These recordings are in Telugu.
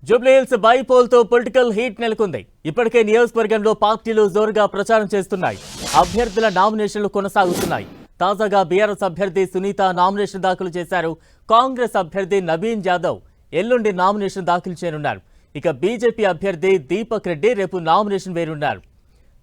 జూబ్లీహిల్స్ బైపోల్ తో పొలిటికల్ హీట్ నెలకొంది. ఇప్పటికే నియోజకవర్గంలో పార్టీలు జోరుగా ప్రచారం చేస్తున్నాయి. అభ్యర్థుల నామినేషన్లు కొనసాగుతున్నాయి. తాజాగా బీఆర్ఎస్ అభ్యర్థి సునీత నామినేషన్ దాఖలు చేశారు. కాంగ్రెస్ అభ్యర్థి నవీన్ యాదవ్ ఎల్లుండి నామినేషన్ దాఖలు చేయనున్నారు. ఇక బీజేపీ అభ్యర్థి దీపక్ రెడ్డి రేపు నామినేషన్ వేయనున్నారు.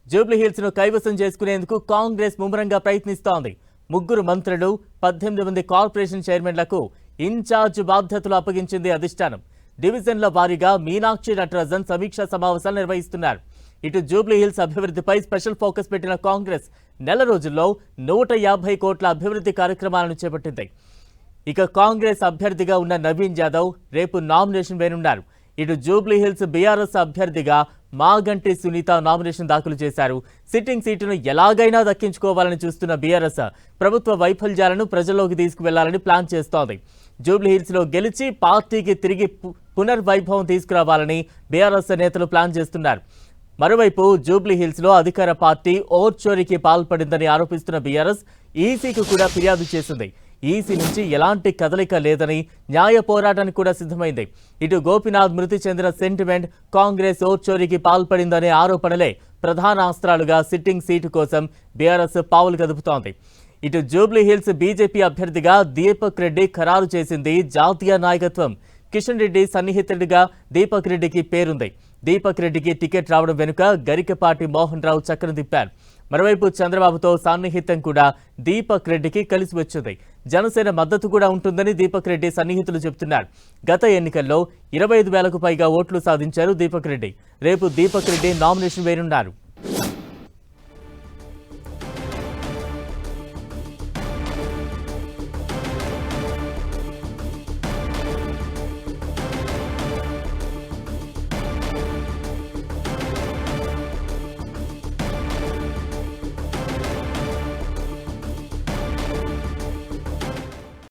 జూబ్లీహిల్స్ ను కైవసం చేసుకునేందుకు కాంగ్రెస్ ముమ్మరంగా ప్రయత్నిస్తోంది. 3 మంత్రులు 18 మంది కార్పొరేషన్ చైర్మన్లకు ఇన్ఛార్జ్ బాధ్యతలు అప్పగించింది అధిష్టానం. డివిజన్ల వారీగా మీనాక్షి నటరాజన్ సమీక్షా సమావేశాలు నిర్వహిస్తున్నారు. ఇటు జూబ్లీహిల్స్ అభివృద్ధిపై స్పెషల్ ఫోకస్ పెట్టిన కాంగ్రెస్ నెల రోజుల్లో 150 కోట్ల అభివృద్ధి కార్యక్రమాలను చేపట్టింది. ఇక కాంగ్రెస్ అభ్యర్థిగా ఉన్న నవీన్ యాదవ్ రేపు నామినేషన్ వేయనున్నారు. ఇటు జూబ్లీహిల్స్ బీఆర్ఎస్ అభ్యర్థిగా మాగంటి సునీత నామినేషన్ దాఖలు చేశారు. సిట్టింగ్ సీటును ఎలాగైనా దక్కించుకోవాలని చూస్తున్న బీఆర్ఎస్ ప్రభుత్వ వైఫల్యాలను ప్రజల్లోకి తీసుకువెళ్లాలని ప్లాన్ చేస్తోంది. జూబ్లీహిల్స్ లో గెలిచి పార్టీకి తిరిగి పునర్వైభవం తీసుకురావాలని బీఆర్ఎస్ నేతలు ప్లాన్ చేస్తున్నారు. మరోవైపు జూబ్లీహిల్స్ లో అధికార పార్టీ ఓట్ చోరీకి పాల్పడిందని ఆరోపిస్తున్న బీఆర్ఎస్ ఈసీకి కూడా ఫిర్యాదు చేసింది. ఈసీ నుంచి ఎలాంటి కదలిక లేదని న్యాయ పోరాటానికి కూడా సిద్ధమైంది. ఇటు గోపీనాథ్ మృతి చెందిన సెంటిమెంట్, కాంగ్రెస్ ఓట్ చోరీకి పాల్పడిందనే ఆరోపణలే ప్రధాన అస్త్రాలుగా సిట్టింగ్ సీటు కోసం బీఆర్ఎస్ పావులు కదుపుతోంది. ఇటు జూబ్లీహిల్స్ బీజేపీ అభ్యర్థిగా దీపక్ రెడ్డి ఖరారు చేసింది జాతీయ నాయకత్వం. కిషన్ రెడ్డి సన్నిహితుడిగా దీపక్ రెడ్డికి పేరుంది. దీపక్ రెడ్డికి టికెట్ రావడం వెనుక గరికపాటి మోహన్ రావు చక్రం తిప్పారు. మరోవైపు చంద్రబాబుతో సాన్నిహిత్యం కూడా దీపక్ రెడ్డికి కలిసి వచ్చింది. జనసేన మద్దతు కూడా ఉంటుందని దీపక్ రెడ్డి సన్నిహితులు చెబుతున్నారు. గత ఎన్నికల్లో 25,000కు పైగా ఓట్లు సాధించారు దీపక్ రెడ్డి. రేపు దీపక్ రెడ్డి నామినేషన్ వేయనున్నారు.